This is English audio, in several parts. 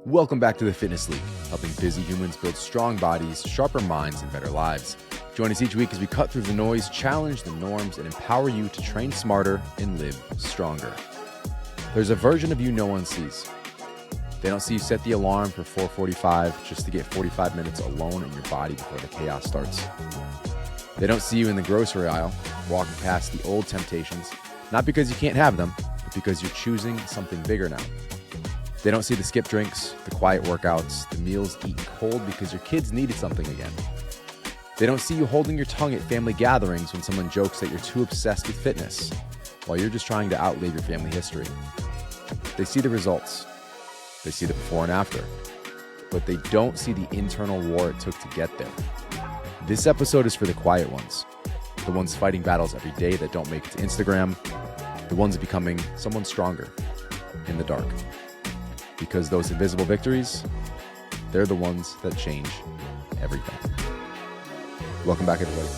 Welcome back to the Fitness League, helping busy humans build strong bodies, sharper minds, and better lives. Join us each week as we cut through the noise, challenge the norms, and empower you to train smarter and live stronger. There's a version of you no one sees. They don't see you set the alarm for 4:45 just to get 45 minutes alone in your body before the chaos starts. They don't see you in the grocery aisle, walking past the old temptations, not because you can't have them, but because you're choosing something bigger now. They don't see the skip drinks, the quiet workouts, the meals eaten cold because your kids needed something again. They don't see you holding your tongue at family gatherings when someone jokes that you're too obsessed with fitness, while you're just trying to outlive your family history. They see the results. They see the before and after. But they don't see the internal war it took to get there. This episode is for the quiet ones, the ones fighting battles every day that don't make it to Instagram, the ones becoming someone stronger in the dark. Because those invisible victories, they're the ones that change everything. Welcome back, everybody.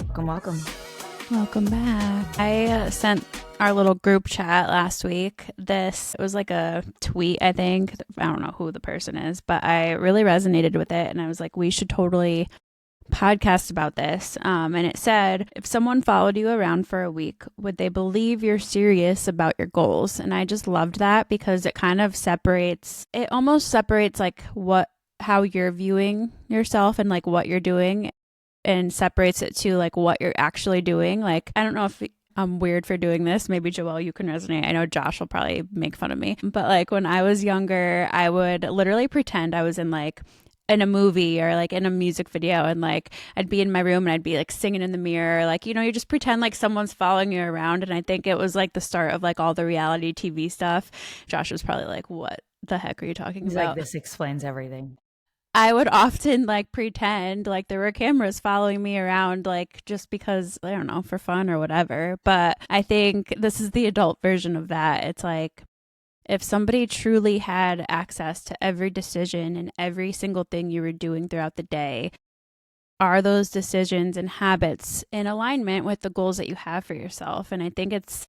Welcome back. I sent our little group chat last week. It was like a tweet, I think. I don't know who the person is, but I really resonated with it. And I was like, we should totally podcast about this. And it said, if someone followed you around for a week, would they believe you're serious about your goals? And I just loved that because it kind of almost separates like how you're viewing yourself and like what you're doing, and separates it to like what you're actually doing. Like, I don't know if I'm weird for doing this. Maybe Joelle, you can resonate. I know Josh will probably make fun of me, but like when I was younger, I would literally pretend I was in a movie or like in a music video, and like I'd be in my room and I'd be like singing in the mirror, like, you know, you just pretend like someone's following you around. And I think it was like the start of like all the reality TV stuff. Josh was probably like, what the heck are you talking He's about? Like, this explains everything. I would often like pretend like there were cameras following me around, like just because, I don't know, for fun or whatever. But I think this is the adult version of that. It's like, if somebody truly had access to every decision and every single thing you were doing throughout the day, are those decisions and habits in alignment with the goals that you have for yourself? And I think it's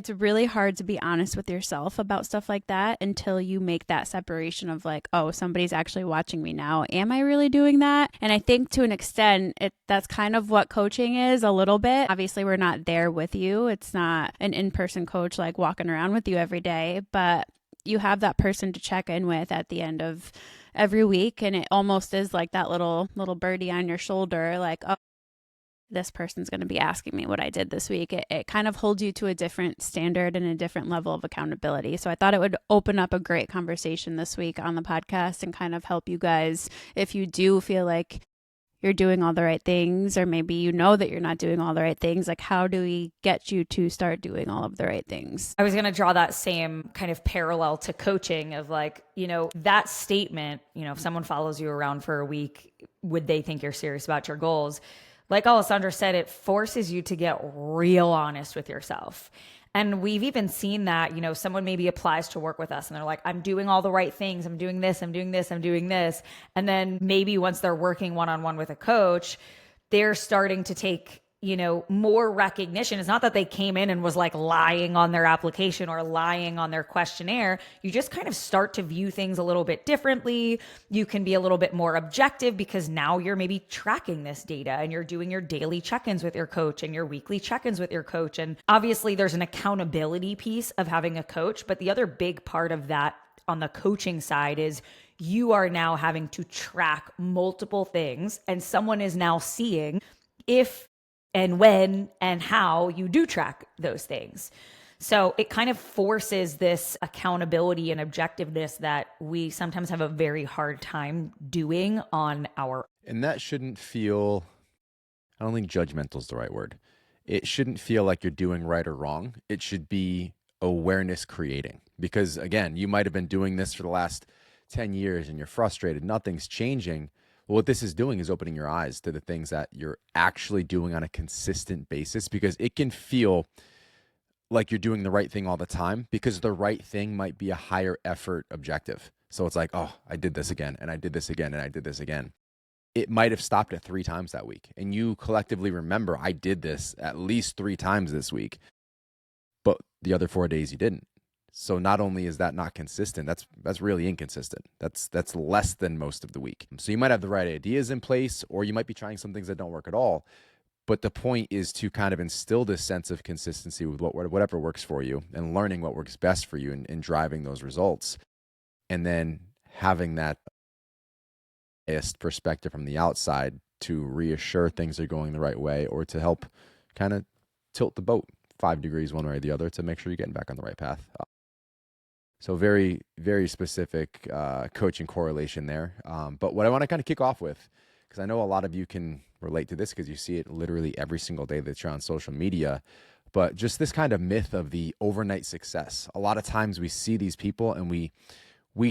really hard to be honest with yourself about stuff like that until you make that separation of like, oh, somebody's actually watching me now. Am I really doing that? And I think to an extent, that's kind of what coaching is a little bit. Obviously, we're not there with you. It's not an in-person coach like walking around with you every day, but you have that person to check in with at the end of every week. And it almost is like that little birdie on your shoulder, like, oh, this person's going to be asking me what I did this week. It kind of holds you to a different standard and a different level of accountability. So I thought it would open up a great conversation this week on the podcast and kind of help you guys if you do feel like you're doing all the right things, or maybe you know that you're not doing all the right things. Like, how do we get you to start doing all of the right things? I was going to draw that same kind of parallel to coaching of like, you know, that statement, you know, if someone follows you around for a week, would they think you're serious about your goals? Like Alessandra said, it forces you to get real honest with yourself. And we've even seen that, you know, someone maybe applies to work with us and they're like, I'm doing all the right things. I'm doing this, I'm doing this, I'm doing this. And then maybe once they're working one-on-one with a coach, they're starting to take, you know, more recognition. It's not that they came in and was like lying on their application or lying on their questionnaire. You just kind of start to view things a little bit differently. You can be a little bit more objective because now you're maybe tracking this data and you're doing your daily check-ins with your coach and your weekly check-ins with your coach. And obviously there's an accountability piece of having a coach, but the other big part of that on the coaching side is you are now having to track multiple things, and someone is now seeing if and when and how you do track those things. So it kind of forces this accountability and objectiveness that we sometimes have a very hard time doing on our. And that shouldn't feel, I don't think judgmental is the right word. It shouldn't feel like you're doing right or wrong. It should be awareness creating. Because again, you might have been doing this for the last 10 years and you're frustrated, nothing's changing. Well, what this is doing is opening your eyes to the things that you're actually doing on a consistent basis, because it can feel like you're doing the right thing all the time because the right thing might be a higher effort objective. So it's like, oh, I did this again and I did this again and I did this again. It might have stopped at 3 times that week. And you collectively remember, I did this at least 3 times this week, but the other 4 days you didn't. So not only is that not consistent, that's really inconsistent. That's less than most of the week. So you might have the right ideas in place, or you might be trying some things that don't work at all. But the point is to kind of instill this sense of consistency with whatever works for you, and learning what works best for you, and driving those results. And then having that biased perspective from the outside to reassure things are going the right way, or to help kind of tilt the boat 5 degrees one way or the other to make sure you're getting back on the right path. So very, very specific coaching correlation there. But what I want to kind of kick off with, because I know a lot of you can relate to this because you see it literally every single day that you're on social media, but just this kind of myth of the overnight success. A lot of times we see these people and we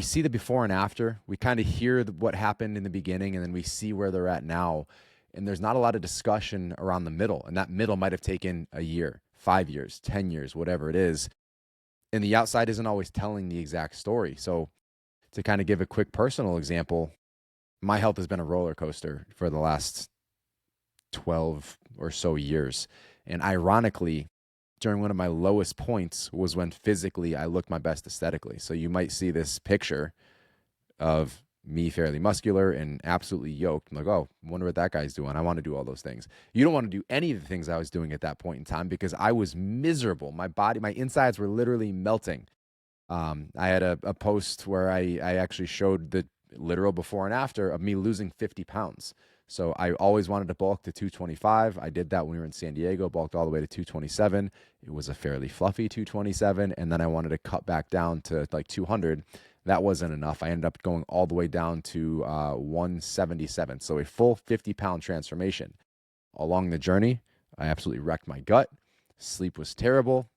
see the before and after. We kind of hear what happened in the beginning, and then we see where they're at now. And there's not a lot of discussion around the middle. And that middle might have taken a year, 5 years, 10 years, whatever it is. And the outside isn't always telling the exact story. So to kind of give a quick personal example, my health has been a roller coaster for the last 12 or so years. And ironically, during one of my lowest points was when physically I looked my best aesthetically. So you might see this picture of me fairly muscular and absolutely yoked. I'm like, oh, I wonder what that guy's doing. I want to do all those things. You don't want to do any of the things I was doing at that point in time because I was miserable. My body, my insides were literally melting. I had a post where I actually showed the literal before and after of me losing 50 pounds. So I always wanted to bulk to 225. I did that when we were in San Diego, bulked all the way to 227. It was a fairly fluffy 227. And then I wanted to cut back down to like 200. That wasn't enough. I ended up going all the way down to 177. So a full 50-pound transformation. Along the journey, I absolutely wrecked my gut. Sleep was terrible.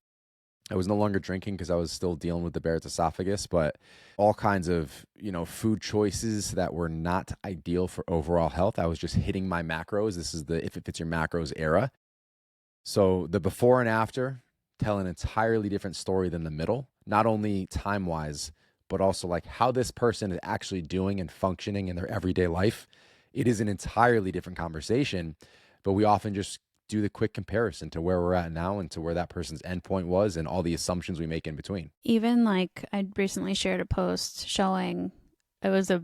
I was no longer drinking because I was still dealing with the Barrett's esophagus, but all kinds of, food choices that were not ideal for overall health. I was just hitting my macros. This is the if it fits your macros era. So the before and after tell an entirely different story than the middle, not only time-wise, but also like how this person is actually doing and functioning in their everyday life. It is an entirely different conversation, but we often just do the quick comparison to where we're at now and to where that person's endpoint was and all the assumptions we make in between. Even like I recently shared a post showing it was a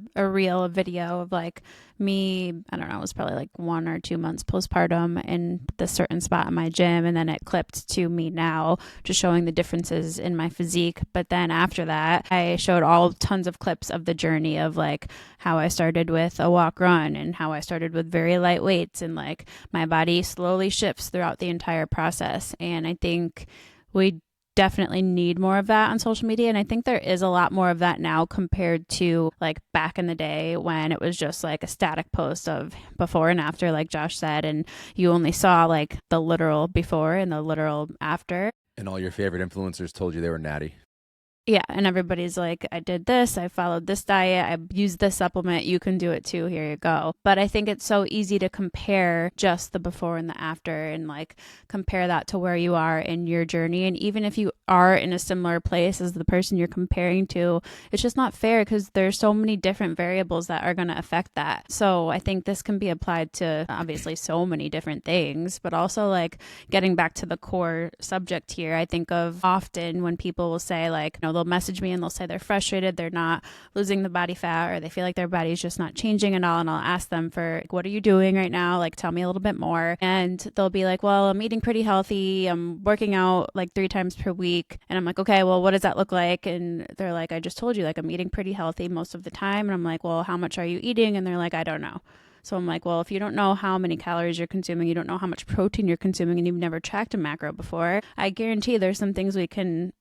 video of like me, I don't know, it was probably like 1 or 2 months postpartum in this certain spot in my gym. And then it clipped to me now, just showing the differences in my physique. But then after that, I showed tons of clips of the journey of like how I started with a walk run and how I started with very light weights, and like my body slowly shifts throughout the entire process. And I think we definitely need more of that on social media. And I think there is a lot more of that now compared to like back in the day when it was just like a static post of before and after, like Josh said, and you only saw like the literal before and the literal after. And all your favorite influencers told you they were natty. Yeah. And everybody's like, I did this, I followed this diet, I used this supplement, you can do it too, here you go. But I think it's so easy to compare just the before and the after and like compare that to where you are in your journey. And even if you are in a similar place as the person you're comparing to, it's just not fair because there's so many different variables that are going to affect that. So I think this can be applied to obviously so many different things, but also like getting back to the core subject here, I think of often when people will say like, they'll message me and they'll say they're frustrated, they're not losing the body fat, or they feel like their body's just not changing at all. And I'll ask them for, what are you doing right now? Like, tell me a little bit more. And they'll be like, well, I'm eating pretty healthy. I'm working out like 3 times per week. And I'm like, okay, well, what does that look like? And they're like, I just told you, like, I'm eating pretty healthy most of the time. And I'm like, well, how much are you eating? And they're like, I don't know. So I'm like, well, if you don't know how many calories you're consuming, you don't know how much protein you're consuming, and you've never tracked a macro before, I guarantee there's some things we can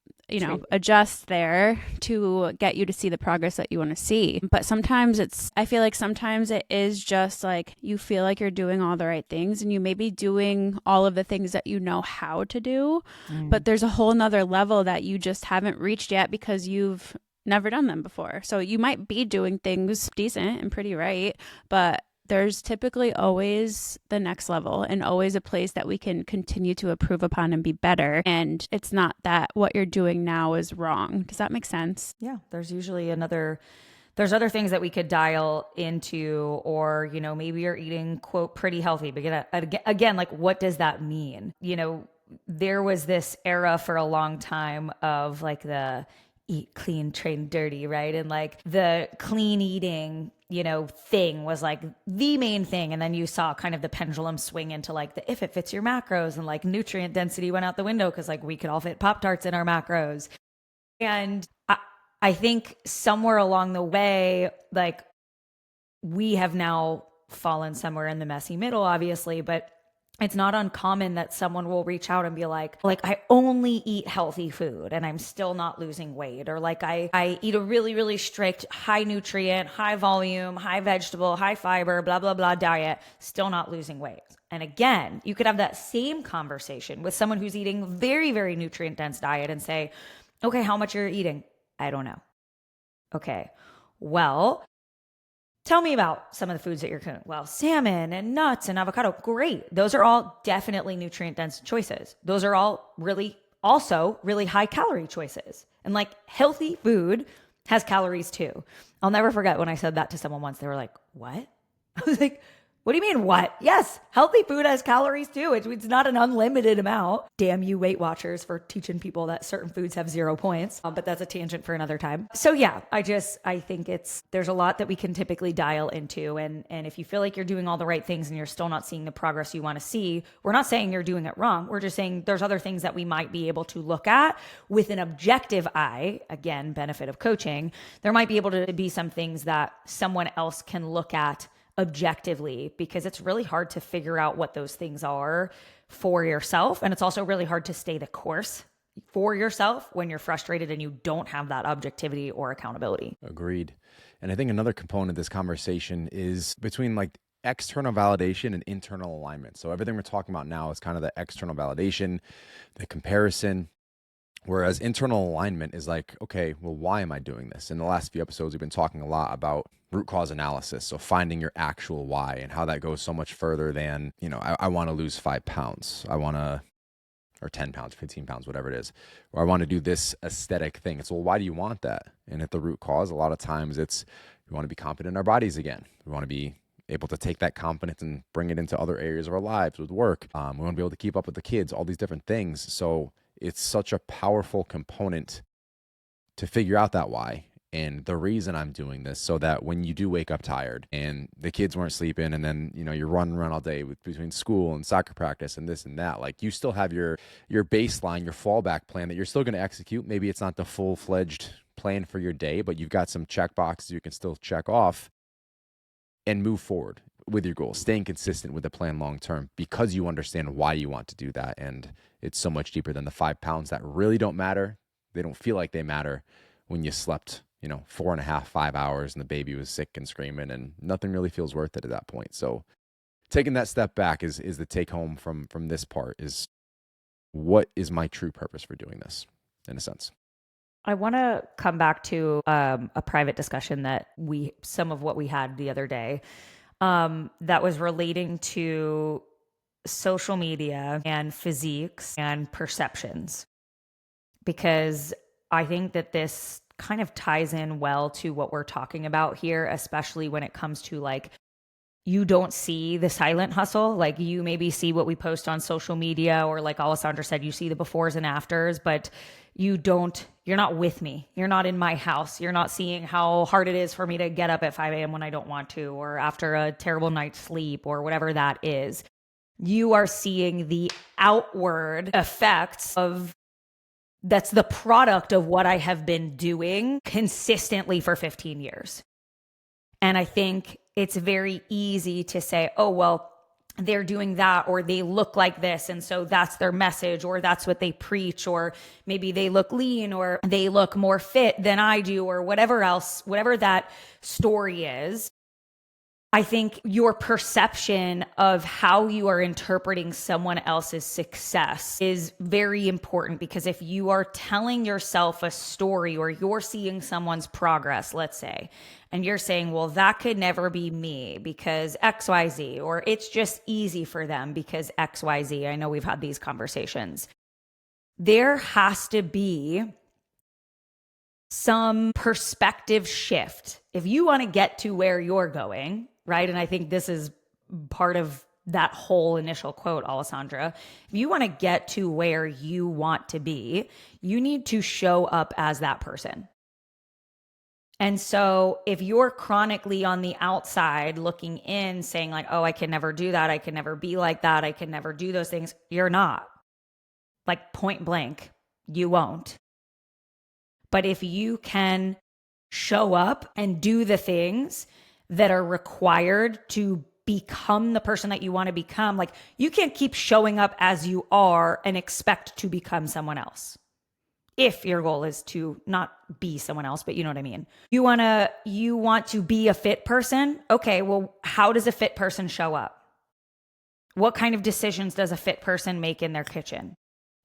adjust there to get you to see the progress that you want to see. But sometimes I feel like sometimes it is just like you feel like you're doing all the right things and you may be doing all of the things that you know how to do, but there's a whole nother level that you just haven't reached yet because you've never done them before. So you might be doing things decent and pretty right, but there's typically always the next level and always a place that we can continue to improve upon and be better. And it's not that what you're doing now is wrong. Does that make sense? Yeah. There's usually there's other things that we could dial into, or, maybe you're eating, quote, pretty healthy. But again, like, what does that mean? there was this era for a long time of like the eat clean, train dirty, right? And like the clean eating, thing was like the main thing. And then you saw kind of the pendulum swing into like the if it fits your macros, and like nutrient density went out the window because like we could all fit Pop-Tarts in our macros. And I think somewhere along the way, like we have now fallen somewhere in the messy middle, obviously, but it's not uncommon that someone will reach out and be like, I only eat healthy food and I'm still not losing weight. Or like, I eat a really, really strict, high nutrient, high volume, high vegetable, high fiber, blah, blah, blah diet, still not losing weight. And again, you could have that same conversation with someone who's eating very, very nutrient dense diet and say, okay, how much you're eating? I don't know. Okay, well, tell me about some of the foods that you're cooking. Well, salmon and nuts and avocado. Great. Those are all definitely nutrient dense choices. Those are all also really high calorie choices. And like healthy food has calories too. I'll never forget when I said that to someone once. They were like, what? I was like, what do you mean what? Yes, healthy food has calories too. It's not an unlimited amount. Damn you Weight Watchers for teaching people that certain foods have 0 points. But that's a tangent for another time. So yeah, I think there's a lot that we can typically dial into. And if you feel like you're doing all the right things and you're still not seeing the progress you want to see, we're not saying you're doing it wrong. We're just saying there's other things that we might be able to look at with an objective eye. Again, benefit of coaching. There might be able to be some things that someone else can look at objectively, because it's really hard to figure out what those things are for yourself. And it's also really hard to stay the course for yourself when you're frustrated and you don't have that objectivity or accountability. Agreed. And I think another component of this conversation is between like external validation and internal alignment. So everything we're talking about now is kind of the external validation, the comparison. Whereas internal alignment is like, okay, well, why am I doing this? In the last few episodes, we've been talking a lot about root cause analysis. So finding your actual why and how that goes so much further than, I want to lose 5 pounds. Or 10 pounds, 15 pounds, whatever it is, or I want to do this aesthetic thing. It's, well, why do you want that? And at the root cause, a lot of times it's, we want to be confident in our bodies again. We want to be able to take that confidence and bring it into other areas of our lives with work. We want to be able to keep up with the kids, all these different things. So it's such a powerful component to figure out that why and the reason I'm doing this, so that when you do wake up tired and the kids weren't sleeping and then, you're running around all day between school and soccer practice and this and that, like you still have your baseline, your fallback plan that you're still going to execute. Maybe it's not the full-fledged plan for your day, but you've got some check boxes you can still check off and move forward with your goals, staying consistent with the plan long-term because you understand why you want to do that. And it's so much deeper than the 5 pounds that really don't matter. They don't feel like they matter when you slept, 4.5, 5 hours and the baby was sick and screaming and nothing really feels worth it at that point. So taking that step back is the take home from this part is, what is my true purpose for doing this in a sense? I want to come back to a private discussion that some of what we had the other day that was relating to social media and physiques and perceptions, because I think that this kind of ties in well to what we're talking about here, especially when it comes to like, you don't see the silent hustle. Like you maybe see what we post on social media, or like Alessandra said, you see the befores and afters, but you're not with me. You're not in my house. You're not seeing how hard it is for me to get up at 5 a.m. when I don't want to, or after a terrible night's sleep, or whatever that is. You are seeing the outward effects of that's the product of what I have been doing consistently for 15 years. And I think it's very easy to say, oh, well, they're doing that, or they look like this, and so that's their message, or that's what they preach, or maybe they look lean, or they look more fit than I do, or whatever else, whatever that story is. I think your perception of how you are interpreting someone else's success is very important, because if you are telling yourself a story, or you're seeing someone's progress, let's say, and you're saying, well, that could never be me because XYZ, or it's just easy for them because XYZ. I know we've had these conversations. There has to be some perspective shift if you want to get to where you're going, right? And I think this is part of that whole initial quote, Alessandra, if you want to get to where you want to be, you need to show up as that person. And so if you're chronically on the outside looking in saying like, oh, I can never do that, I can never be like that, I can never do those things, you're not. Like point blank, you won't. But if you can show up and do the things that are required to become the person that you want to become, like you can't keep showing up as you are and expect to become someone else. If your goal is to not be someone else, but you know what I mean. You want to be a fit person. Okay, well, how does a fit person show up? What kind of decisions does a fit person make in their kitchen?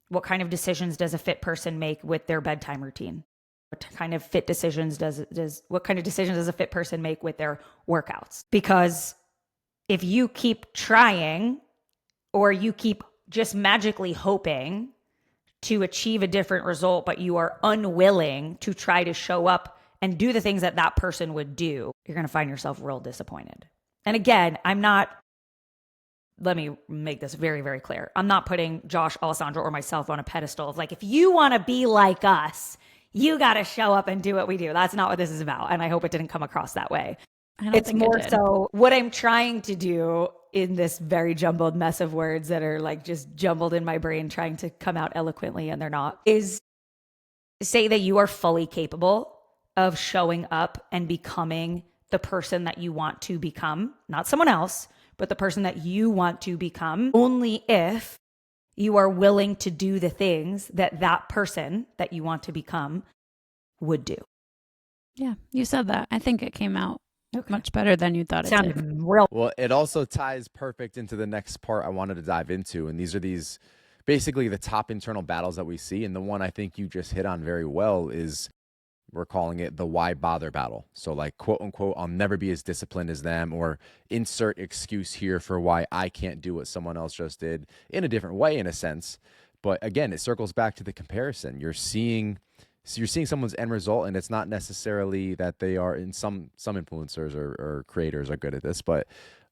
What kind of decisions does a fit person make with their bedtime routine? What kind of decisions does a fit person make with their workouts? Because if you keep trying or you keep just magically hoping to achieve a different result, but you are unwilling to try to show up and do the things that that person would do, you're going to find yourself real disappointed. And again, let me make this very, very clear. I'm not putting Josh, Alessandra, or myself on a pedestal of like, if you want to be like us, you got to show up and do what we do. That's not what this is about. And I hope it didn't come across that way. It's more so what I'm trying to do in this very jumbled mess of words that are like just jumbled in my brain trying to come out eloquently and they're not, is say that you are fully capable of showing up and becoming the person that you want to become, not someone else, but the person that you want to become, only if you are willing to do the things that that person that you want to become would do. Yeah, you said that. I think it came out much better than you thought it Sounded did. real. Well, it also ties perfect into the next part I wanted to dive into. And these are basically the top internal battles that we see. And the one I think you just hit on very well is we're calling it the why bother battle. So like, quote unquote, I'll never be as disciplined as them, or insert excuse here for why I can't do what someone else just did in a different way, in a sense. But again, it circles back to the comparison. You're seeing someone's end result, and it's not necessarily that they are, in some influencers or creators are good at this, but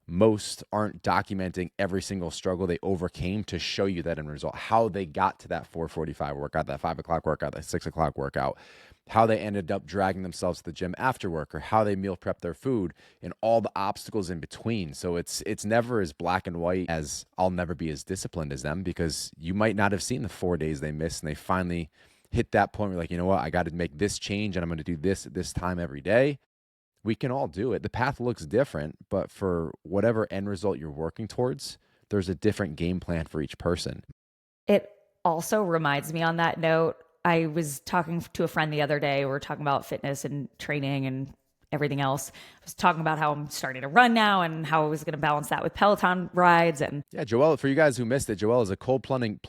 most aren't documenting every single struggle they overcame to show you that end result, how they got to that 4:45 workout, that 5 o'clock workout, that 6 o'clock workout, how they ended up dragging themselves to the gym after work, or how they meal prep their food, and all the obstacles in between. So it's never as black and white as I'll never be as disciplined as them, because you might not have seen the 4 days they missed and they finally hit that point where like, you know what, I got to make this change and I'm going to do this at this time every day. We can all do it. The path looks different, but for whatever end result you're working towards, there's a different game plan for each person. It also reminds me on that note, I was talking to a friend the other day. We were talking about fitness and training and everything else. I was talking about how I'm starting to run now and how I was going to balance that with Peloton rides. And yeah, Joelle, for you guys who missed it, Joelle is a cold plunging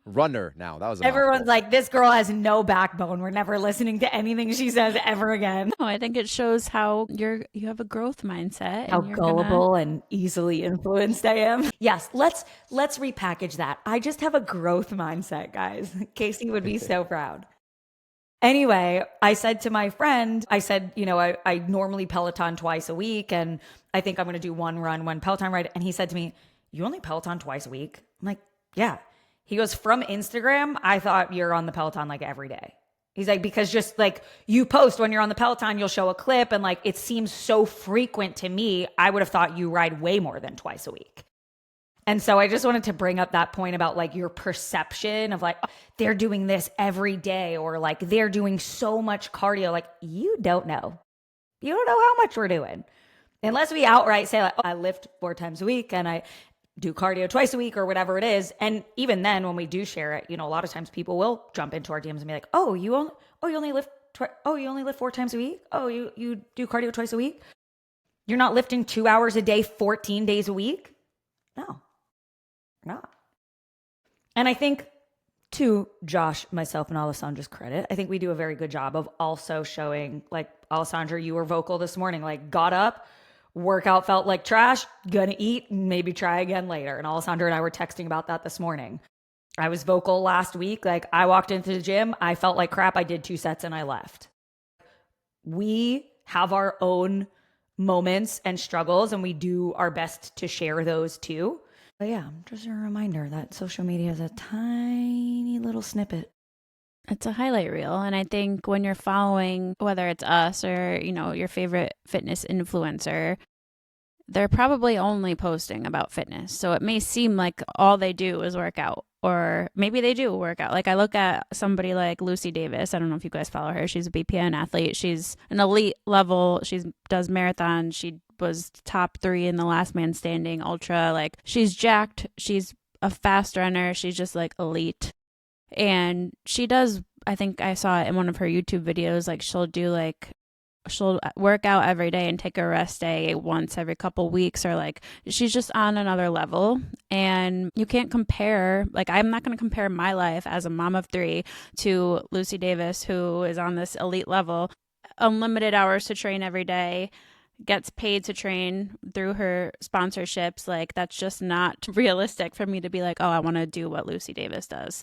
runner now. That was everyone's mouthful. like, this girl has no backbone. We're never listening to anything she says ever again. No, I think it shows how you have a growth mindset. How gullible and easily influenced I am. Yes, let's repackage that. I just have a growth mindset, guys. Casey would be so proud. Anyway, I said to my friend, I normally Peloton twice a week, and I think I'm going to do one run, one Peloton ride. And he said to me, you only Peloton twice a week? I'm like, yeah. He goes, from Instagram, I thought you're on the Peloton like every day. He's like, because just like you post when you're on the Peloton, you'll show a clip, and like it seems so frequent to me. I would have thought you ride way more than twice a week. And so I just wanted to bring up that point about like your perception of like, oh, they're doing this every day, or like they're doing so much cardio. Like, you don't know. You don't know how much we're doing. Unless we outright say like, oh, I lift 4 times a week and I do cardio twice a week or whatever it is. And even then when we do share it, a lot of times people will jump into our DMs and be like, oh, you only lift 4 times a week? Oh, you do cardio twice a week? You're not lifting 2 hours a day, 14 days a week? No. Not. And I think, to Josh, myself, and Alessandra's credit, I think we do a very good job of also showing, like, Alessandra, you were vocal this morning, like, got up, workout felt like trash, gonna eat, maybe try again later. And Alessandra and I were texting about that this morning. I was vocal last week. Like, I walked into the gym, I felt like crap, I did 2 sets and I left. We have our own moments and struggles, and we do our best to share those too. But yeah, just a reminder that social media is a tiny little snippet. It's a highlight reel. And I think when you're following, whether it's us or, your favorite fitness influencer, they're probably only posting about fitness. So it may seem like all they do is work out, or maybe they do work out. Like I look at somebody like Lucy Davis. I don't know if you guys follow her. She's a BPN athlete. She's an elite level. She does marathons. She was top 3 in the last man standing ultra. Like she's jacked. She's a fast runner. She's just like elite. And she does, I think I saw it in one of her YouTube videos, like she'll work out every day and take a rest day once every couple weeks, or like she's just on another level. And you can't compare, like I'm not going to compare my life as a mom of 3 to Lucy Davis, who is on this elite level, unlimited hours to train every day, gets paid to train through her sponsorships. Like that's just not realistic for me to be like, oh, I want to do what Lucy Davis does.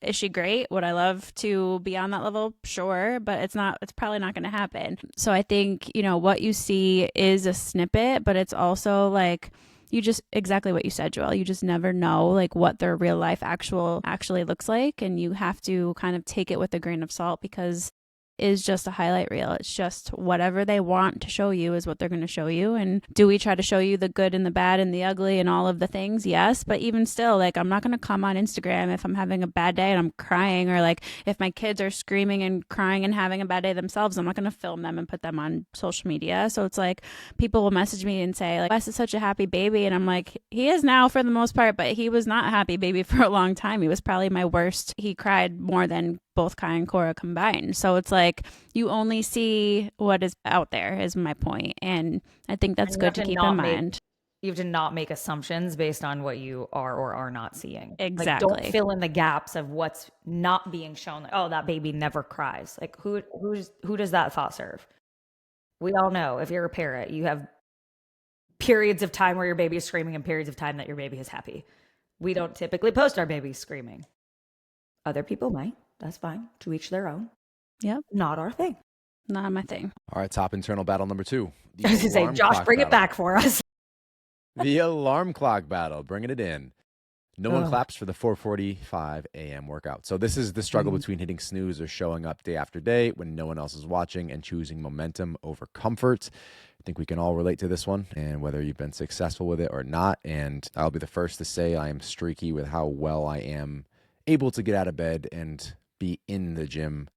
Is she great? Would I love to be on that level? Sure, but it's probably not going to happen. So I think, what you see is a snippet, but it's also like you just exactly what you said, Joelle. You just never know like what their real life actually looks like, and you have to kind of take it with a grain of salt, because is just a highlight reel. It's just whatever they want to show you is what they're going to show you. And do we try to show you the good and the bad and the ugly and all of the things? Yes. But even still, like I'm not going to come on Instagram if I'm having a bad day and I'm crying, or like if my kids are screaming and crying and having a bad day themselves, I'm not going to film them and put them on social media. So it's like people will message me and say like, Wes is such a happy baby. And I'm like, he is now for the most part, but he was not a happy baby for a long time. He was probably my worst. He cried more than both Kai and Cora combined. So it's like you only see what is out there is my point. And I think that's good to keep in mind. You have to not make assumptions based on what you are or are not seeing. Exactly. Like, don't fill in the gaps of what's not being shown. Like, oh, that baby never cries. Like who does that thought serve? We all know if you're a parent, you have periods of time where your baby is screaming and periods of time that your baby is happy. We don't typically post our babies screaming. Other people might. That's fine. To each their own. Yep. Not our thing. Not my thing. All right, top internal battle number 2. I was going to say, Josh, bring it back for us. The alarm clock battle, bringing it in. No one claps for the 4:45 a.m. workout. So this is the struggle between hitting snooze or showing up day after day when no one else is watching, and choosing momentum over comfort. I think we can all relate to this one, and whether you've been successful with it or not. And I'll be the first to say I am streaky with how well I am able to get out of bed and be in the gym,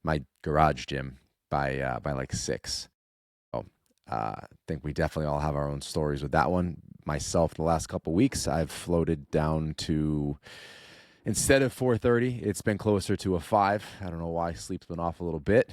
my garage gym, by like 6. So I think we definitely all have our own stories with that one. Myself, the last couple of weeks, I've floated down to, instead of 4:30, it's been closer to a 5. I don't know why. Sleep's been off a little bit.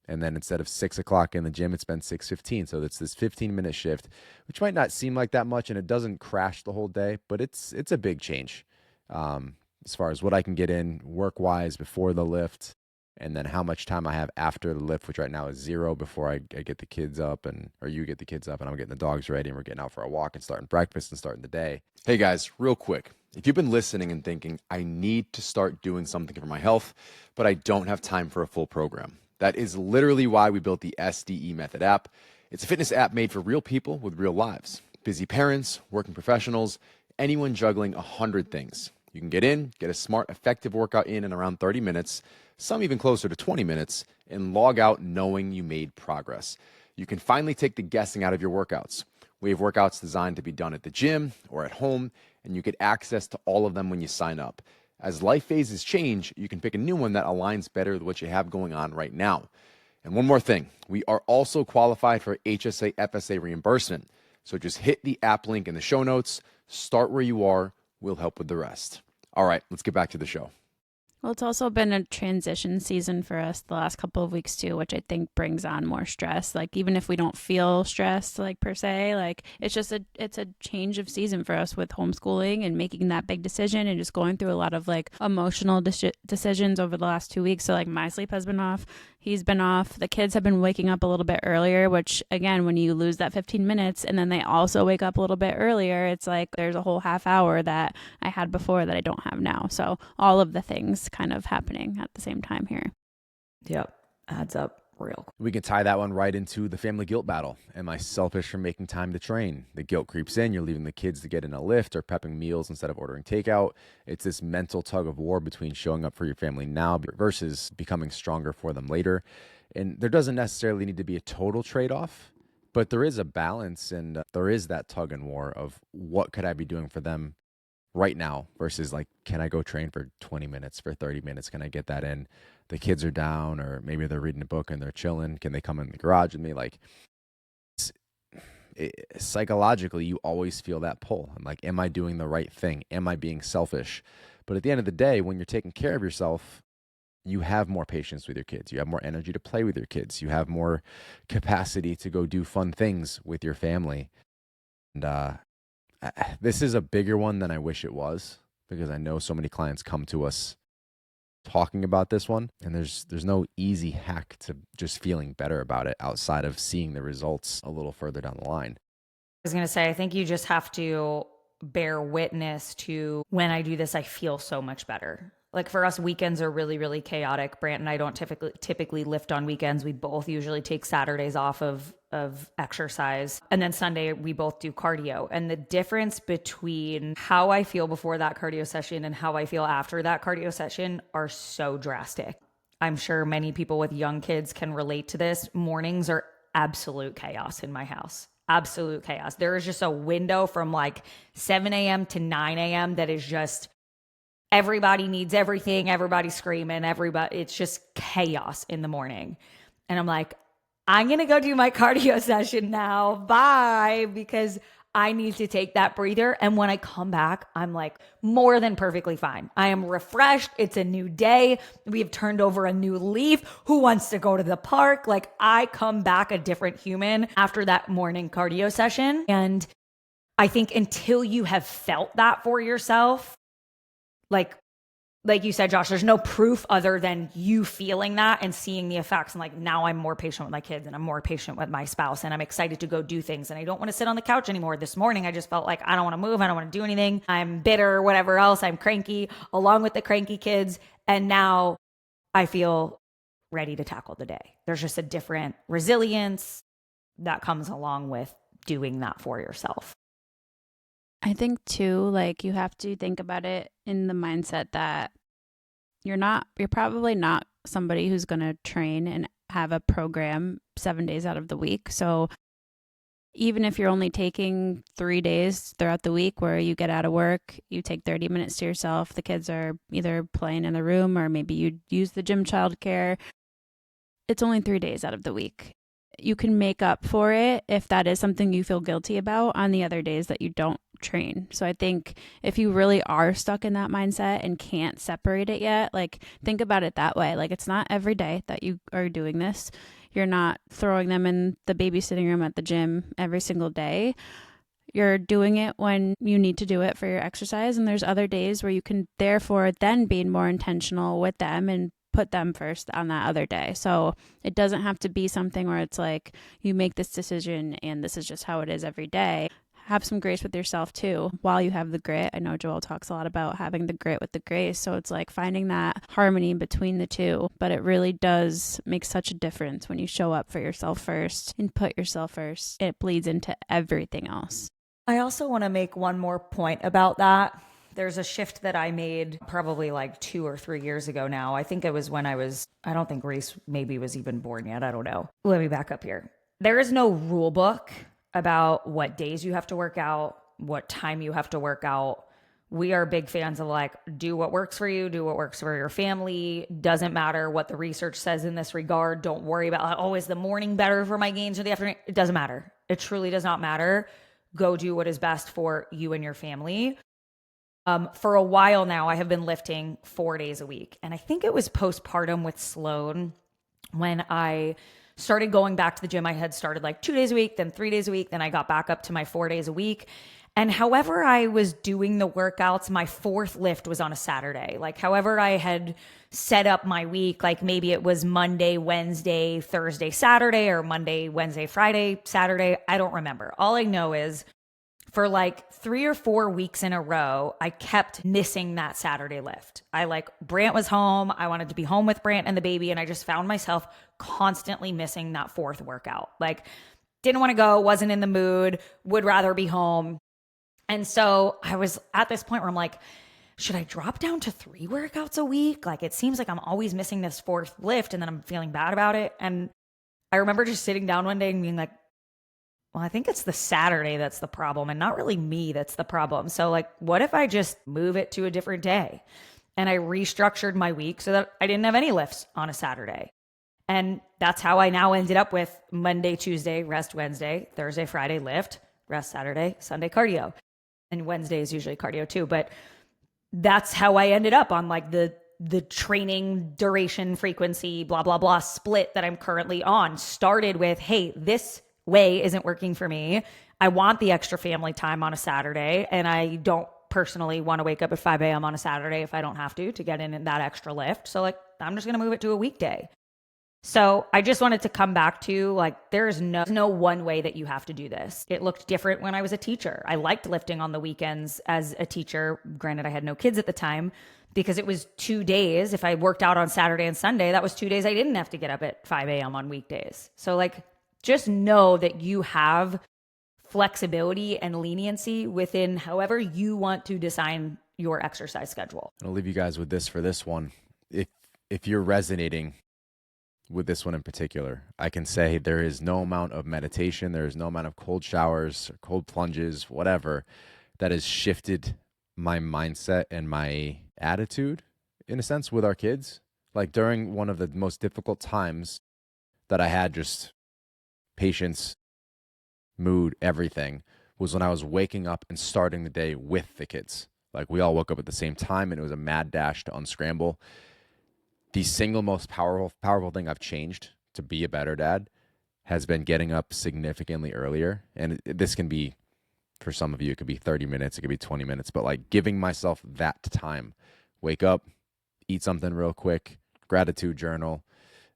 And then instead of 6 o'clock in the gym, it's been 6:15. So it's this 15-minute shift, which might not seem like that much, and it doesn't crash the whole day, but it's a big change. As far as what I can get in work-wise before the lift, and then how much time I have after the lift, which right now is 0 before I get the kids up, or you get the kids up, and I'm getting the dogs ready, and we're getting out for a walk and starting breakfast and starting the day. Hey guys, real quick, if you've been listening and thinking, I need to start doing something for my health, but I don't have time for a full program, that is literally why we built the SDE Method app. It's a fitness app made for real people with real lives. Busy parents, working professionals, anyone juggling 100 things. You can get in, get a smart, effective workout in around 30 minutes, some even closer to 20 minutes, and log out knowing you made progress. You can finally take the guessing out of your workouts. We have workouts designed to be done at the gym or at home, and you get access to all of them when you sign up. As life phases change, you can pick a new one that aligns better with what you have going on right now. And one more thing, we are also qualified for HSA FSA reimbursement. So just hit the app link in the show notes, start where you are, we'll help with the rest. All right, let's get back to the show. Well, it's also been a transition season for us the last couple of weeks too, which I think brings on more stress. Like even if we don't feel stressed, like per se, like it's a change of season for us with homeschooling and making that big decision and just going through a lot of like emotional decisions over the last 2 weeks. So like my sleep has been off. He's been off. The kids have been waking up a little bit earlier, which again, when you lose that 15 minutes and then they also wake up a little bit earlier, it's like there's a whole half hour that I had before that I don't have now. So all of the things kind of happening at the same time here. Yep. Adds up real quick. We can tie that one right into the family guilt battle. Am I selfish for making time to train? The guilt creeps in. You're leaving the kids to get in a lift or prepping meals instead of ordering takeout. It's this mental tug of war between showing up for your family now versus becoming stronger for them later. And there doesn't necessarily need to be a total trade-off, but there is a balance, and there is that tug and war of what could I be doing for them right now versus like, can I go train for 20 minutes, for 30 minutes? Can I get that in? The kids are down, or maybe they're reading a book and they're chilling. Can they come in the garage with me? Like, psychologically, you always feel that pull. I'm like, am I doing the right thing? Am I being selfish? But at the end of the day, when you're taking care of yourself, you have more patience with your kids. You have more energy to play with your kids. You have more capacity to go do fun things with your family. And this is a bigger one than I wish it was, because I know so many clients come to us talking about this one, and there's no easy hack to just feeling better about it outside of seeing the results a little further down the line. I was going to say, I think you just have to bear witness to, when I do this, I feel so much better. Like for us, weekends are really, really chaotic. Brant and I don't typically lift on weekends. We both usually take Saturdays off of exercise. And then Sunday, we both do cardio. And the difference between how I feel before that cardio session and how I feel after that cardio session are so drastic. I'm sure many people with young kids can relate to this. Mornings are absolute chaos in my house. Absolute chaos. There is just a window from like 7 a.m. to 9 a.m. that is just, everybody needs everything. Everybody's screaming. It's just chaos in the morning. And I'm like, I'm going to go do my cardio session now. Bye. Because I need to take that breather. And when I come back, I'm like more than perfectly fine. I am refreshed. It's a new day. We have turned over a new leaf. Who wants to go to the park? Like, I come back a different human after that morning cardio session. And I think until you have felt that for yourself, like you said, Josh, there's no proof other than you feeling that and seeing the effects. And like, now I'm more patient with my kids and I'm more patient with my spouse and I'm excited to go do things. And I don't want to sit on the couch anymore. This morning, I just felt like I don't want to move. I don't want to do anything. I'm bitter, whatever else. I'm cranky along with the cranky kids. And now I feel ready to tackle the day. There's just a different resilience that comes along with doing that for yourself. I think too, like you have to think about it in the mindset that you're probably not somebody who's going to train and have a program 7 days out of the week. So even if you're only taking 3 days throughout the week where you get out of work, you take 30 minutes to yourself, the kids are either playing in the room or maybe you use the gym childcare, it's only 3 days out of the week. You can make up for it if that is something you feel guilty about on the other days that you don't train. So I think if you really are stuck in that mindset and can't separate it yet, like think about it that way. Like it's not every day that you are doing this. You're not throwing them in the babysitting room at the gym every single day. You're doing it when you need to do it for your exercise. And there's other days where you can therefore then be more intentional with them and put them first on that other day. So it doesn't have to be something where it's like you make this decision and this is just how it is every day. Have some grace with yourself too while you have the grit. I know Joel talks a lot about having the grit with the grace. So it's like finding that harmony between the two. But it really does make such a difference when you show up for yourself first and put yourself first. It bleeds into everything else. I also want to make one more point about that. There's a shift that I made probably like 2 or 3 years ago now. I think it was when I don't think Reese maybe was even born yet. I don't know. Let me back up here. There is no rule book about what days you have to work out, what time you have to work out. We are big fans of like, do what works for you, do what works for your family. Doesn't matter what the research says in this regard. Don't worry about, oh, is the morning better for my gains or the afternoon? It doesn't matter. It truly does not matter. Go do what is best for you and your family. For a while now, I have been lifting 4 days a week. And I think it was postpartum with Sloan when I started going back to the gym. I had started like 2 days a week, then 3 days a week. Then I got back up to my 4 days a week. And however I was doing the workouts, my fourth lift was on a Saturday. Like however I had set up my week, like maybe it was Monday, Wednesday, Thursday, Saturday, or Monday, Wednesday, Friday, Saturday. I don't remember. All I know is For like 3 or 4 weeks in a row, I kept missing that Saturday lift. Brant was home. I wanted to be home with Brant and the baby. And I just found myself constantly missing that fourth workout. Like, didn't want to go, wasn't in the mood, would rather be home. And so I was at this point where I'm like, should I drop down to 3 workouts a week? Like, it seems like I'm always missing this fourth lift and then I'm feeling bad about it. And I remember just sitting down one day and being like, well, I think it's the Saturday that's the problem and not really me that's the problem. So like, what if I just move it to a different day? And I restructured my week so that I didn't have any lifts on a Saturday. And that's how I now ended up with Monday, Tuesday, rest Wednesday, Thursday, Friday, lift, rest Saturday, Sunday, cardio. And Wednesday is usually cardio too. But that's how I ended up on like the training duration, frequency, blah, blah, blah split that I'm currently on. Started with, hey, this way isn't working for me. I want the extra family time on a Saturday, and I don't personally want to wake up at 5 a.m. on a Saturday if I don't have to get in that extra lift. So like, I'm just going to move it to a weekday. So I just wanted to come back to like, there's no one way that you have to do this. It looked different when I was a teacher. I liked lifting on the weekends as a teacher. Granted, I had no kids at the time because it was 2 days. If I worked out on Saturday and Sunday, that was 2 days I didn't have to get up at 5 a.m. on weekdays. So like, just know that you have flexibility and leniency within however you want to design your exercise schedule. I'll leave you guys with this for this one. If you're resonating with this one in particular, I can say there is no amount of meditation, there is no amount of cold showers, cold plunges, whatever, that has shifted my mindset and my attitude, in a sense, with our kids. Like during one of the most difficult times that I had, just patience, mood, everything, was when I was waking up and starting the day with the kids. Like we all woke up at the same time and it was a mad dash to unscramble. The single most powerful thing I've changed to be a better dad has been getting up significantly earlier. And this can be, for some of you, it could be 30 minutes, it could be 20 minutes, but like giving myself that time. Wake up, eat something real quick, gratitude journal.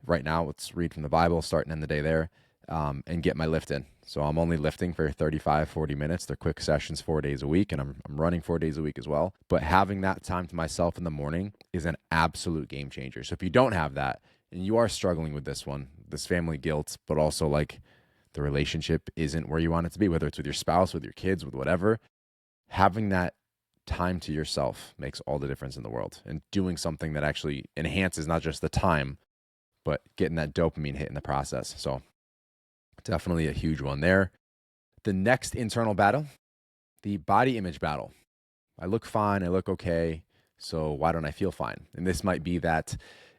Right now, let's read from the Bible, starting in the day there. And get my lift in. So I'm only lifting for 35, 40 minutes. They're quick sessions 4 days a week, and I'm running 4 days a week as well. But having that time to myself in the morning is an absolute game changer. So if you don't have that, and you are struggling with this one, this family guilt, but also like the relationship isn't where you want it to be, whether it's with your spouse, with your kids, with whatever, having that time to yourself makes all the difference in the world. And doing something that actually enhances not just the time, but getting that dopamine hit in the process. So definitely a huge one there. The next internal battle, the body image battle. I look fine, I look okay, so why don't I feel fine? And this might be that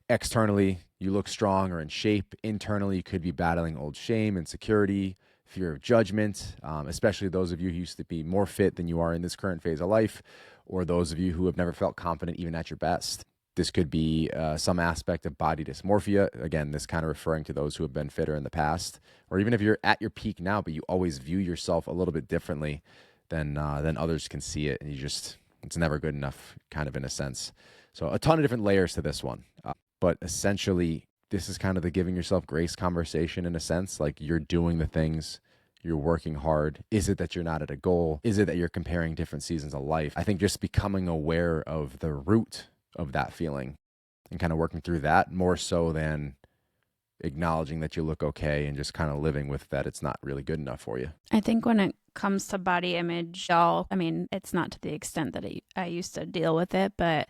externally you look strong or in shape. Internally, you could be battling old shame, insecurity, fear of judgment, especially those of you who used to be more fit than you are in this current phase of life, or those of you who have never felt confident even at your best. This could be some aspect of body dysmorphia. Again, this kind of referring to those who have been fitter in the past, or even if you're at your peak now, but you always view yourself a little bit differently than others can see it. And it's never good enough, kind of in a sense. So a ton of different layers to this one. But essentially, this is kind of the giving yourself grace conversation in a sense. Like you're doing the things, you're working hard. Is it that you're not at a goal? Is it that you're comparing different seasons of life? I think just becoming aware of the root of that feeling and kind of working through that more so than acknowledging that you look okay and just kind of living with that it's not really good enough for you. I think when it comes to body image, it's not to the extent that I used to deal with it, but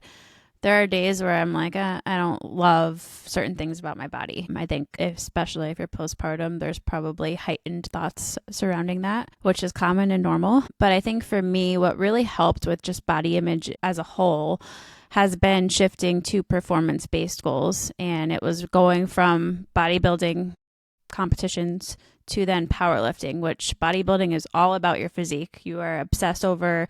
there are days where I'm like, I don't love certain things about my body. I think especially if you're postpartum, there's probably heightened thoughts surrounding that, which is common and normal. But I think for me, what really helped with just body image as a whole has been shifting to performance-based goals. And it was going from bodybuilding competitions to then powerlifting, which bodybuilding is all about your physique. You are obsessed over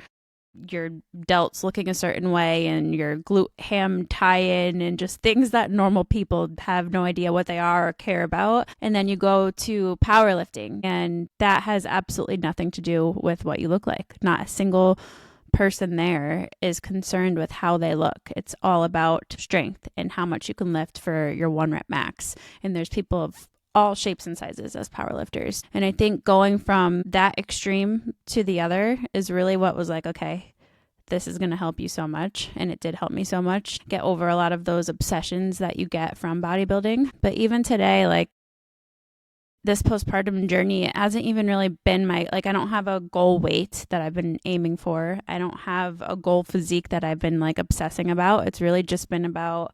your delts looking a certain way and your glute ham tie-in and just things that normal people have no idea what they are or care about. And then you go to powerlifting, and that has absolutely nothing to do with what you look like. Not a single person there is concerned with how they look. It's all about strength and how much you can lift for your 1 rep max. And there's people of all shapes and sizes as powerlifters. And I think going from that extreme to the other is really what was like, okay, this is going to help you so much. And it did help me so much get over a lot of those obsessions that you get from bodybuilding. But even today, like this postpartum journey, it hasn't even really been I don't have a goal weight that I've been aiming for. I don't have a goal physique that I've been like obsessing about. It's really just been about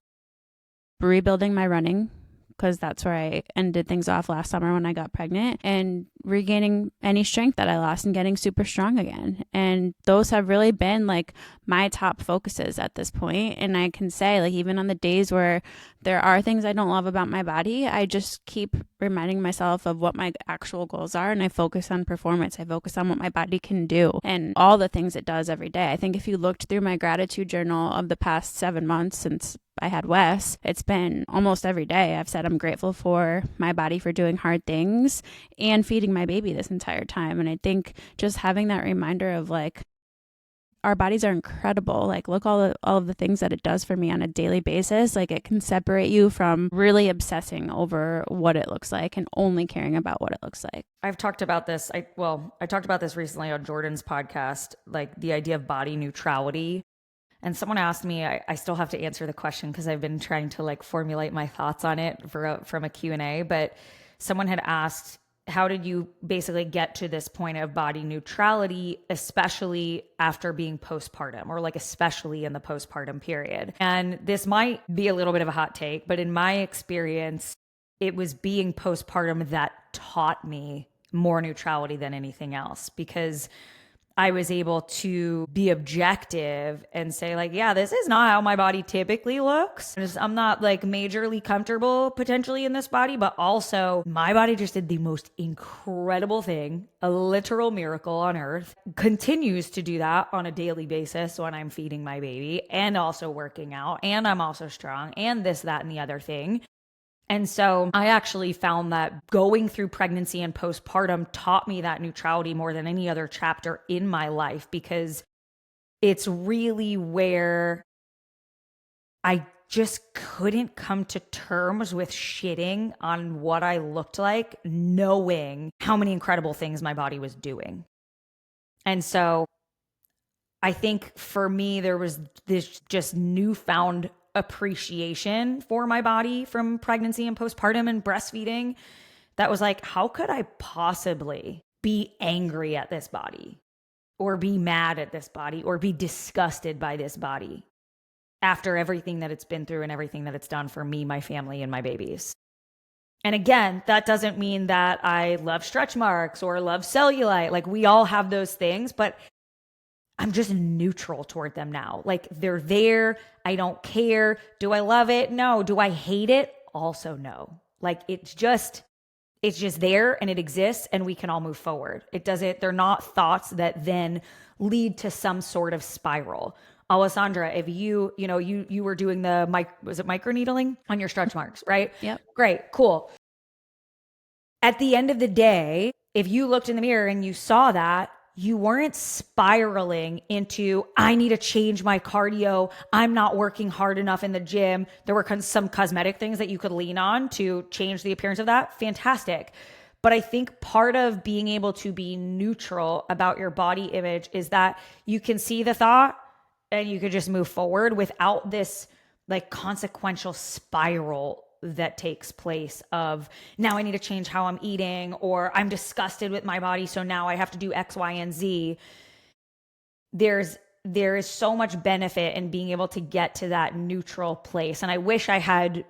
rebuilding my running, because that's where I ended things off last summer when I got pregnant, and regaining any strength that I lost and getting super strong again. And those have really been like my top focuses at this point. And I can say, like, even on the days where there are things I don't love about my body, I just keep reminding myself of what my actual goals are, and I focus on performance. I focus on what my body can do and all the things it does every day. I think if you looked through my gratitude journal of the past 7 months since I had Wes, it's been almost every day I've said I'm grateful for my body for doing hard things and feeding my baby this entire time. And I think just having that reminder of like, our bodies are incredible. Like, look all of the things that it does for me on a daily basis. Like, it can separate you from really obsessing over what it looks like and only caring about what it looks like. I've talked about this. I talked about this recently on Jordan's podcast, like the idea of body neutrality. And someone asked me, I still have to answer the question because I've been trying to like formulate my thoughts on it from a Q&A, but someone had asked, how did you basically get to this point of body neutrality, especially after being postpartum, or like especially in the postpartum period? And this might be a little bit of a hot take, but in my experience, it was being postpartum that taught me more neutrality than anything else, because I was able to be objective and say like, yeah, this is not how my body typically looks. I'm not like majorly comfortable potentially in this body, but also my body just did the most incredible thing, a literal miracle on earth, continues to do that on a daily basis when I'm feeding my baby and also working out, and I'm also strong, and this, that, and the other thing. And so I actually found that going through pregnancy and postpartum taught me that neutrality more than any other chapter in my life, because it's really where I just couldn't come to terms with shitting on what I looked like, knowing how many incredible things my body was doing. And so I think for me, there was this just newfound appreciation for my body from pregnancy and postpartum and breastfeeding that was like, how could I possibly be angry at this body, or be mad at this body, or be disgusted by this body after everything that it's been through and everything that it's done for me, my family, and my babies? And again, that doesn't mean that I love stretch marks or love cellulite. Like, we all have those things, but I'm just neutral toward them now. Like, they're there. I don't care. Do I love it? No. Do I hate it? Also, no. Like, it's just there, and it exists, and we can all move forward. They're not thoughts that then lead to some sort of spiral. Alessandra, if you were doing was it microneedling on your stretch marks, right? Yep. Great. Cool. At the end of the day, if you looked in the mirror and you saw that, you weren't spiraling into, I need to change my cardio, I'm not working hard enough in the gym. There were some cosmetic things that you could lean on to change the appearance of that. Fantastic. But I think part of being able to be neutral about your body image is that you can see the thought and you could just move forward without this like consequential spiral that takes place of, now I need to change how I'm eating, or I'm disgusted with my body, so now I have to do X, Y, and Z. There is so much benefit in being able to get to that neutral place. And I wish I had